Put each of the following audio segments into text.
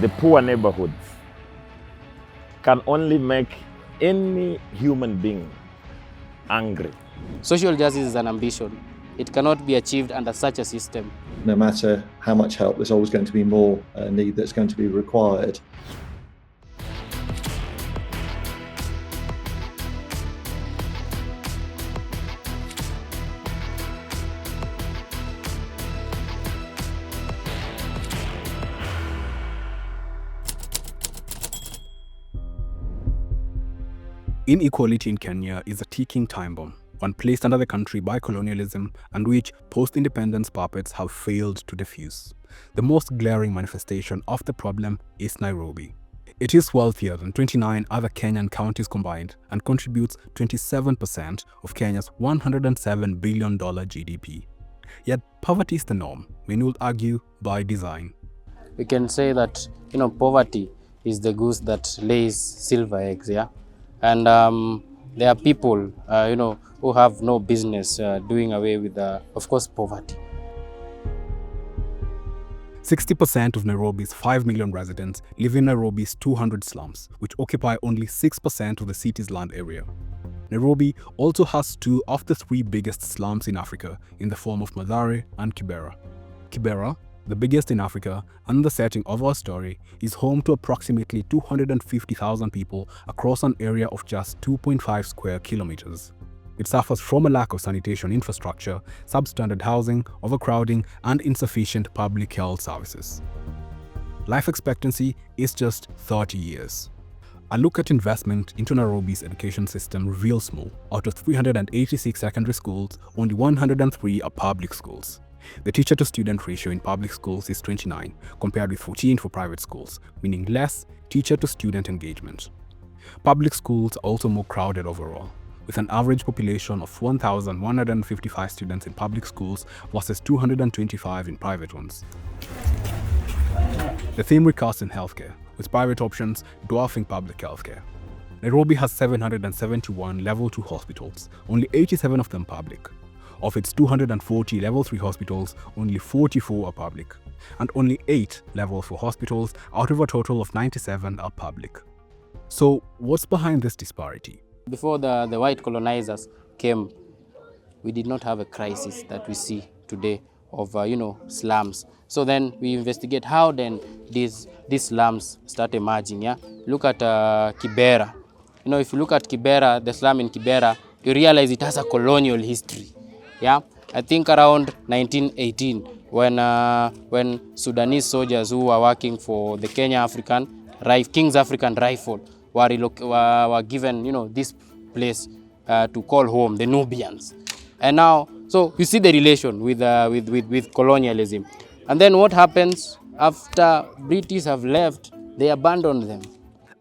the poor neighborhoods can only make any human being angry. Social justice is an ambition. It cannot be achieved under such a system. No matter how much help, there's always going to be more need that's going to be required. Inequality in Kenya is a ticking time bomb, one placed under the country by colonialism and which post-independence puppets have failed to defuse. The most glaring manifestation of the problem is Nairobi. It is wealthier than 29 other Kenyan counties combined and contributes 27% of Kenya's $107 billion GDP. Yet poverty is the norm, many would argue by design. We can say that, poverty is the goose that lays silver eggs, yeah? And there are people, who have no business doing away with, of course, poverty. 60% of Nairobi's 5 million residents live in Nairobi's 200 slums, which occupy only 6% of the city's land area. Nairobi also has two of the three biggest slums in Africa in the form of Mathare and Kibera. Kibera, the biggest in Africa and the setting of our story, is home to approximately 250,000 people across an area of just 2.5 square kilometers. It suffers from a lack of sanitation infrastructure, substandard housing, overcrowding, and insufficient public health services. Life expectancy is just 30 years. A look at investment into Nairobi's education system reveals more. Out of 386 secondary schools, only 103 are public schools. The teacher-to-student ratio in public schools is 29, compared with 14 for private schools, meaning less teacher-to-student engagement. Public schools are also more crowded overall, with an average population of 1,155 students in public schools versus 225 in private ones. The theme recurs in healthcare, with private options dwarfing public healthcare. Nairobi has 771 level 2 hospitals, only 87 of them public. Of its 240 level 3 hospitals, only 44 are public, and only 8 level 4 hospitals out of a total of 97 are public. So what's behind this disparity? Before the white colonizers came, we did not have a crisis that we see today of, slums. So then we investigate how then these slums start emerging, yeah? Look at Kibera. If you look at Kibera, the slum in Kibera, you realize it has a colonial history. Yeah, I think around 1918, when Sudanese soldiers who were working for the King's African Rifle were given, this place to call home, the Nubians. And now, so you see the relation with colonialism. And then what happens after British have left? They abandoned them.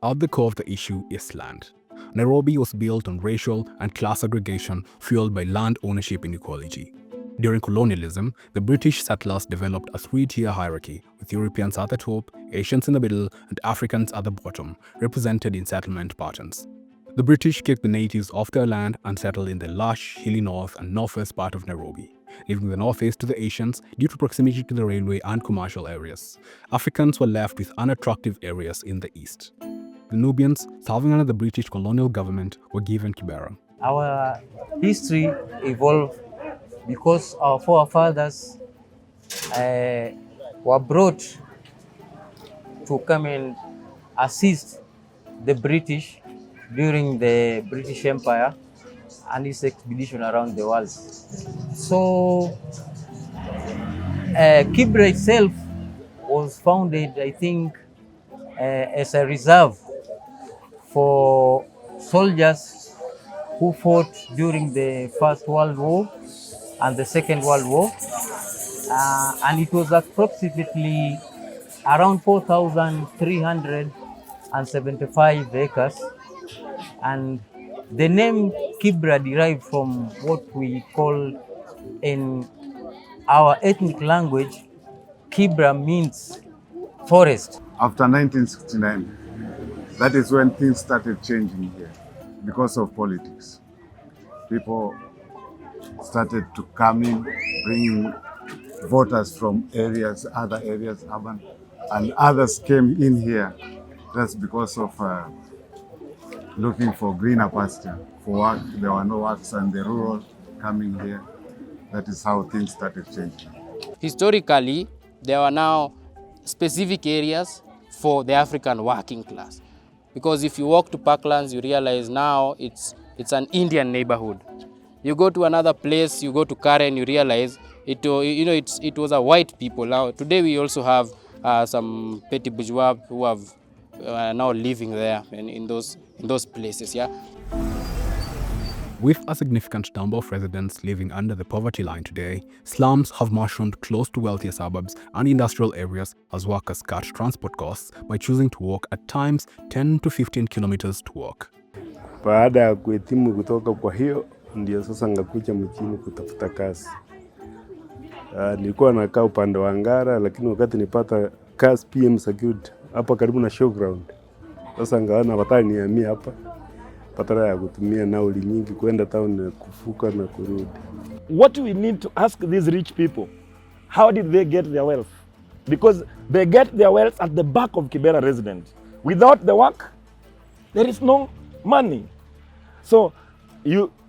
At the core of the issue is land. Nairobi was built on racial and class segregation fueled by land ownership inequality. During colonialism, the British settlers developed a three-tier hierarchy, with Europeans at the top, Asians in the middle, and Africans at the bottom, represented in settlement patterns. The British kicked the natives off their land and settled in the lush, hilly north and northwest part of Nairobi, leaving the northeast to the Asians due to proximity to the railway and commercial areas. Africans were left with unattractive areas in the east. The Nubians, serving under the British colonial government, were given Kibera. Our history evolved because our forefathers were brought to come and assist the British during the British Empire and its expedition around the world. So Kibera itself was founded, I think, as a reserve for soldiers who fought during the First World War and the Second World War. And it was approximately around 4,375 acres. And the name Kibera derived from what we call in our ethnic language, Kibera means forest. After 1969, that is when things started changing here because of politics. People started to come in, bringing voters from other areas, urban, and others came in here just because of looking for greener pasture, for work. There were no works, and the rural coming here. That is how things started changing. Historically, there are now specific areas for the African working class. Because if you walk to Parklands, you realize now it's an Indian neighborhood. You go to another place, you go to Karen, you realize it was a white people. Now today we also have some petty bourgeois who have now living there in those places. Yeah. With a significant number of residents living under the poverty line today, slums have mushroomed close to wealthier suburbs and industrial areas as workers cut transport costs by choosing to walk at times 10 to 15 kilometers to work. Baada ya kuhitimu kutoka kwa hiyo, ndio sasa ngakuja mjini kutafuta kazi. Nilikuwa nakaa upande wa Ngara, lakini wakati nipata kazi PM Security hapa karibu na showground, sasa ngaona wataka nihamia hapa. Patara ya kutumia nauli nyingi kwenda town na kufuka na kurudi. What we need to ask these rich people, how did they get their wealth? Because they get their wealth at the back of Kibera residents. Without the work, there is no money. So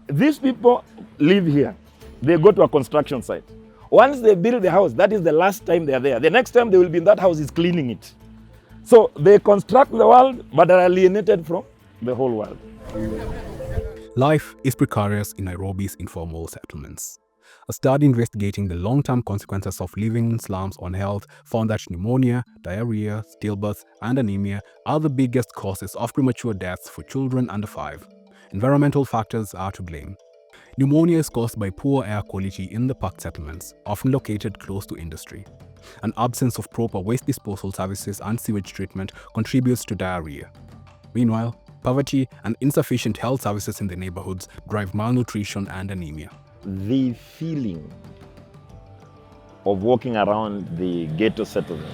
these people live here. They go to a construction site. Once they build the house, that is the last time they are there. The next time they will be in that house is cleaning it. So they construct the world, but are alienated from the whole world. Life is precarious in Nairobi's informal settlements. A study investigating the long-term consequences of living in slums on health found that pneumonia, diarrhea, stillbirths, and anemia are the biggest causes of premature deaths for children under 5. Environmental factors are to blame. Pneumonia is caused by poor air quality in the packed settlements, often located close to industry. An absence of proper waste disposal services and sewage treatment contributes to diarrhea. Meanwhile, poverty and insufficient health services in the neighborhoods drive malnutrition and anemia. The feeling of walking around the ghetto settlements,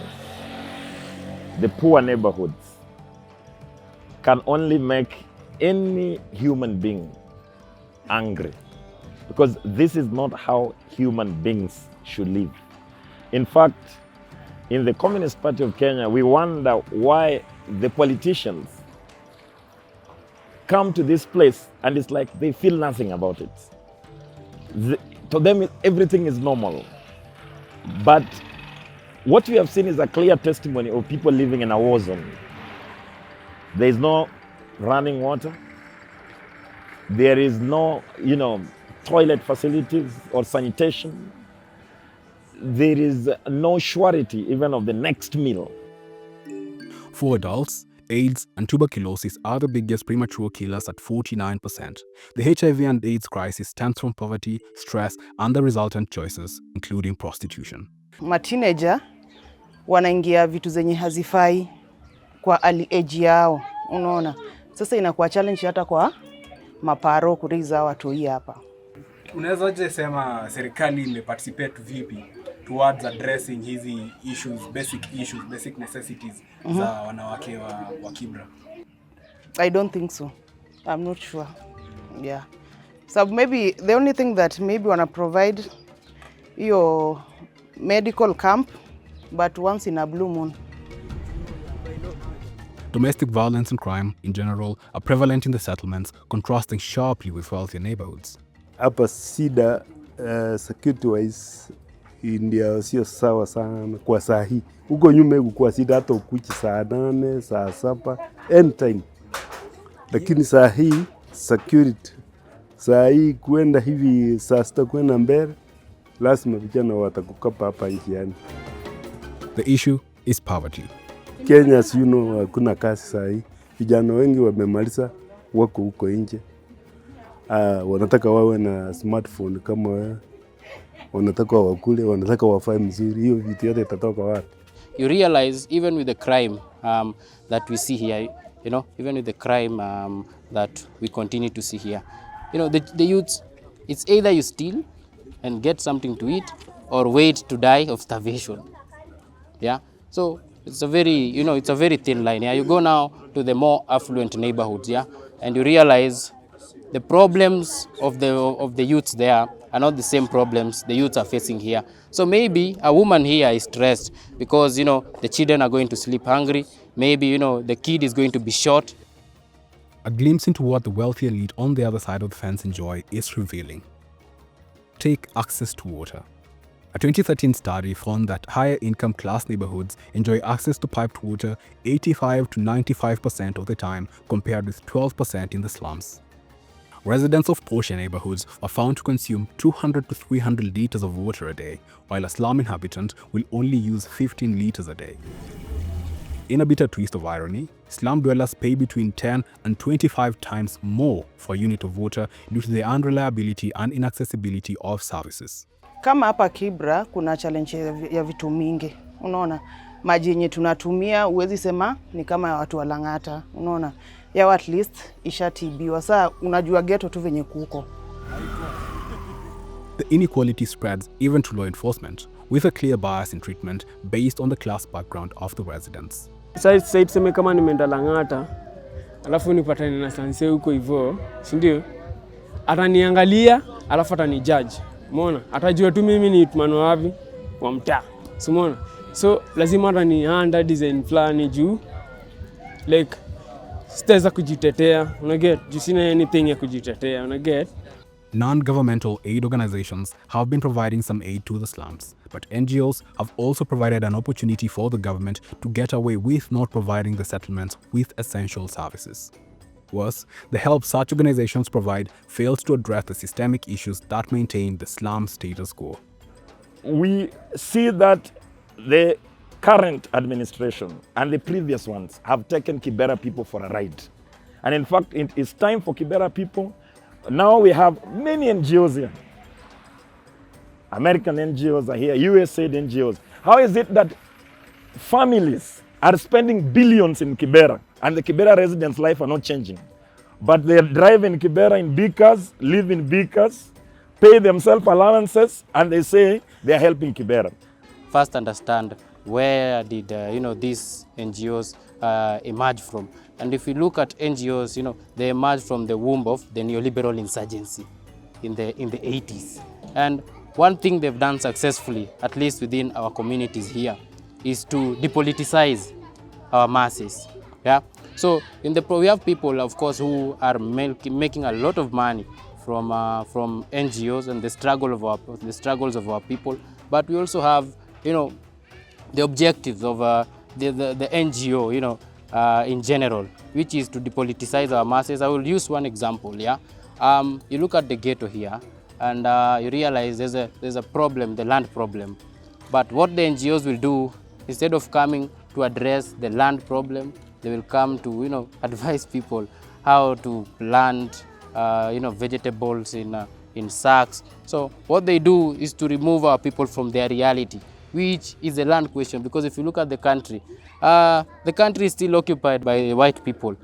the poor neighborhoods, can only make any human being angry, because this is not how human beings should live. In fact, in the Communist Party of Kenya, we wonder why the politicians come to this place and it's like they feel nothing about it. To them, everything is normal. But what we have seen is a clear testimony of people living in a war zone. There is no running water. There is no, toilet facilities or sanitation. There is no surety even of the next meal. For adults, AIDS and tuberculosis are the biggest premature killers at 49%. The HIV and AIDS crisis stems from poverty, stress, and the resultant choices, including prostitution. Mateenager wanaingia vitu zenye hazifai kwa early age yao, unaona. Sasa inakuwa challenge hata kwa maparo kuriza watu hii hapa. Unaweza je sema serikali imeparticipate vipi towards addressing hizi issues, basic necessities za wanawake wa Kibera? I don't think so. I'm not sure. Yeah. So maybe the only thing that maybe wanna provide your medical camp, but once in a blue moon. Domestic violence and crime in general are prevalent in the settlements, contrasting sharply with wealthier neighborhoods. Hapa sida security wise India sio sawa sana kwa saa hii. Huko nyuma ilikuwa sida hata ukuchi saa 8, saa 7, anytime. Lakini saa hii security, saa hii kuenda hivi saa 6 kwenda mbele, lazima vijana watakukapa hapa njiani. The issue is poverty. Kenya, hakuna kazi saa hii. Vijana wengi wamemaliza wako huko nje. Wanataka wawe na smartphone kama wewe. Wanataka wakule, wanataka wafae mzuri. Hiyo vitu yote itatoka wapi? You realize even with the crime that we see here, even with the crime that we continue to see here, the youths, it's either you steal and get something to eat or wait to die of starvation. Yeah, so it's a very, it's a very thin line. Yeah, you go now to the more affluent neighborhoods, yeah, and you realize the problems of the youths there are not the same problems the youths are facing here. So maybe a woman here is stressed because, the children are going to sleep hungry. Maybe, the kid is going to be short. A glimpse into what the wealthy elite on the other side of the fence enjoy is revealing. Take access to water. A 2013 study found that higher income class neighborhoods enjoy access to piped water 85 to 95% of the time, compared with 12% in the slums. Residents of poorer neighborhoods are found to consume 200 to 300 liters of water a day, while a slum inhabitant will only use 15 liters a day. In a bitter twist of irony, slum dwellers pay between 10 and 25 times more for a unit of water due to the unreliability and inaccessibility of services. Kama hapa Kibera kuna challenge ya vitu mingi. Unaona, maji yenye tunatumia uwezi sema ni kama ya watu wa Lang'ata. Unaona, yao at least ishatibiwa. Sasa unajua ghetto tu venye kuko. The inequality spreads even to law enforcement, with a clear bias in treatment based on the class background of the residents. Sasa tuseme kama nimeenda Lang'ata, alafu nipatane na sanse huko hivyo, si ndio? Ataniangalia, alafu atanijudge. Umeona? Atajua tu mimi ni mtu wapi wa mtaa. Umeona? So lazima atanianda design fulani juu like sitaweza kujitetea, unaget? Juu sina anything ya kujitetea, unaget? Non-governmental aid organizations have been providing some aid to the slums, but NGOs have also provided an opportunity for the government to get away with not providing the settlements with essential services. Worse, the help such organizations provide fails to address the systemic issues that maintain the slum status quo. We see that the current administration and the previous ones have taken Kibera people for a ride. And in fact, it is time for Kibera people. Now we have many NGOs here. American NGOs are here, USAID NGOs. How is it that families are spending billions in Kibera and the Kibera residents' life are not changing? But they drive in Kibera in big cars, live in big cars, pay themselves allowances, and they say they are helping Kibera. First understand where did these NGOs emerge from. And if you look at NGOs, they emerged from the womb of the neoliberal insurgency in the 80s. And one thing they've done successfully, at least within our communities here, is to depoliticize our masses. Yeah. So we have people, of course, who are making a lot of money from NGOs and the struggles of our people. But we also have, the objectives of the NGO, in general, which is to depoliticize our masses. I will use one example. Yeah, you look at the ghetto here, and you realize there's a problem, the land problem. But what the NGOs will do, instead of coming to address the land problem, they will come to advise people how to plant vegetables in sacks. So what they do is to remove our people from their reality, which is a land question, because if you look at the country is still occupied by white people.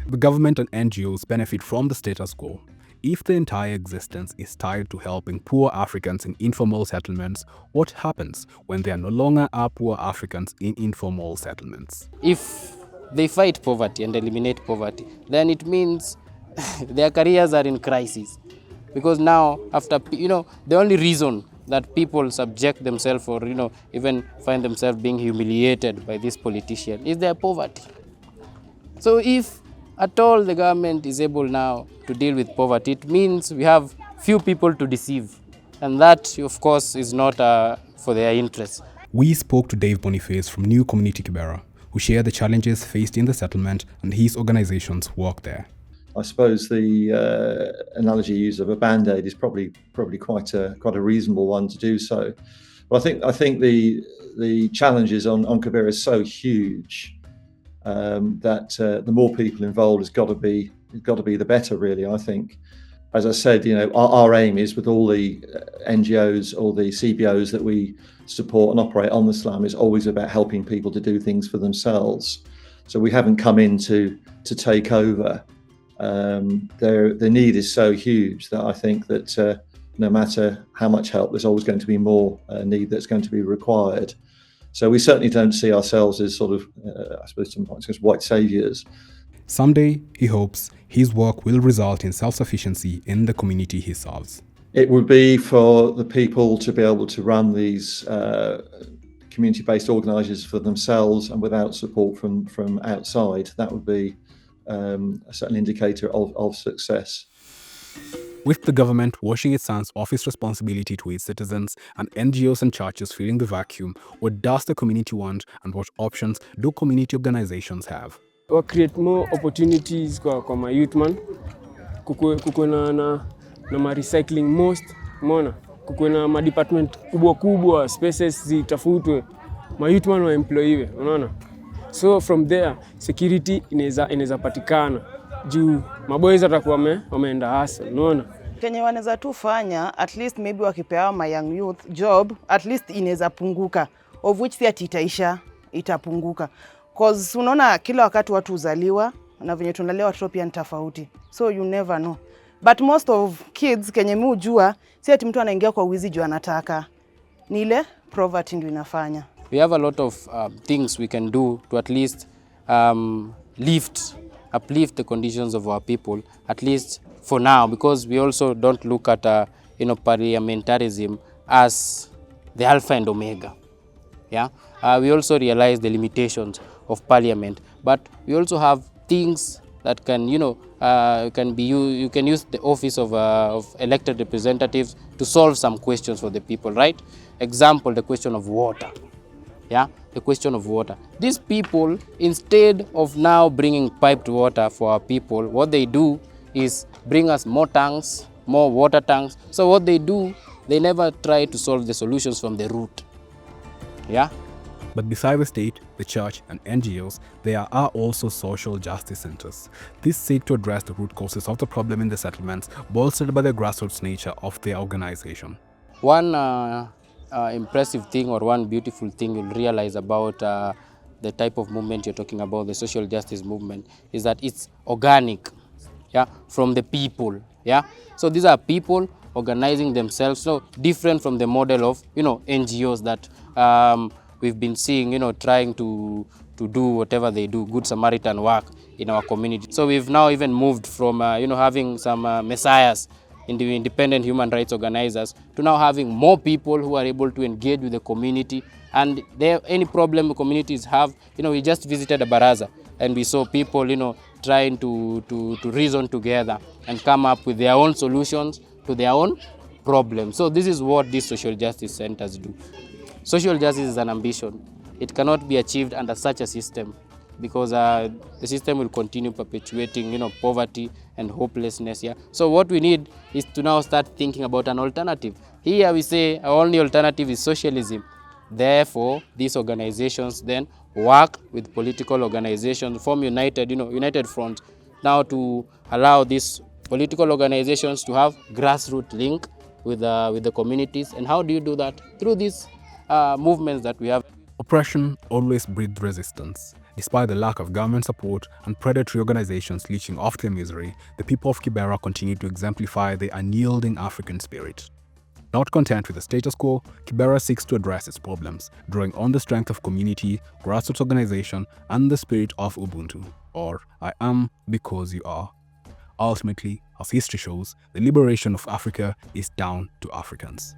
The government and NGOs benefit from the status quo. If the entire existence is tied to helping poor Africans in informal settlements, what happens when there no longer are poor Africans in informal settlements? If they fight poverty and eliminate poverty, then it means their careers are in crisis. Because now, after, the only reason that people subject themselves or, even find themselves being humiliated by this politician is their poverty. So if at all the government is able now to deal with poverty, it means we have few people to deceive. And that, of course, is not for their interests. We spoke to Dave Boniface from New Community Kibera, who shared the challenges faced in the settlement and his organization's work there. I suppose the analogy used of a bandaid is probably quite a reasonable one to do so. But I think the challenges on Kibera is so huge that the more people involved has got to be the better, really. I think, as I said, our aim is with all the NGOs or the CBOs that we support and operate on the slum is always about helping people to do things for themselves. So we haven't come in to take over. The need is so huge that I think that no matter how much help, there's always going to be more need that's going to be required. So we certainly don't see ourselves as sort of, I suppose, white saviours. Someday, he hopes, his work will result in self-sufficiency in the community he serves. It would be for the people to be able to run these community-based organisations for themselves and without support from outside. That would be a certain indicator of success. With the government washing its hands of its responsibility to its citizens and NGOs and churches filling the vacuum, what does the community want and what options do community organizations have? Or create more opportunities kwa ma youth man. Kukuwe na ma recycling most, umeona? Kukuwe na ma department kubwa spaces zitafutwe. Ma youth man waemployiwe, unaona? So from there security inaweza patikana. Juu maboys watakuwa wameenda hustle, unaona? Kenye wanaweza tu fanya, at least maybe wakipewa ma young youth job, at least inaweza punguka, of which si ati itapunguka. Cause unaona kila wakati watu uzaliwa na venye tunalea watoto pia ni tofauti. So you never know. But most of kids kenye mimi hujua, si ati mtu anaingia kwa wizi juu anataka. Ni ile poverty ndio inafanya. We have a lot of things we can do to at least uplift the conditions of our people, at least for now, because we also don't look at parliamentarism as the alpha and omega. Yeah, we also realize the limitations of parliament, but we also have things that can, you can use the office of elected representatives to solve some questions for the people, right? Example, the question of water. Yeah, the question of water. These people, instead of now bringing piped water for our people, what they do is bring us more tanks, more water tanks. So what they do, they never try to solve the solutions from the root. Yeah. But beside the state, the church, and NGOs, there are also social justice centers. These seek to address the root causes of the problem in the settlements, bolstered by the grassroots nature of their organization. One impressive thing or one beautiful thing you'll realize about the type of movement you're talking about, the social justice movement, is that it's organic, yeah, from the people, yeah. So these are people organizing themselves, so different from the model of, NGOs that we've been seeing, trying to do whatever they do, good Samaritan work in our community. So we've now even moved from, having some messiahs, independent human rights organizers, to now having more people who are able to engage with the community. And any problem the communities have, we just visited a baraza and we saw people, trying to reason together and come up with their own solutions to their own problems. So this is what these social justice centers do. Social justice is an ambition. It cannot be achieved under such a system, because the system will continue perpetuating, poverty and hopelessness. Yeah. So what we need is to now start thinking about an alternative. Here we say our only alternative is socialism. Therefore, these organizations then work with political organizations, form united front, now to allow these political organizations to have grassroots link with the communities. And how do you do that? Through these movements that we have. Oppression always breeds resistance. Despite the lack of government support and predatory organizations leeching off their misery, the people of Kibera continue to exemplify the unyielding African spirit. Not content with the status quo, Kibera seeks to address its problems, drawing on the strength of community, grassroots organization, and the spirit of Ubuntu, or I am because you are. Ultimately, as history shows, the liberation of Africa is down to Africans.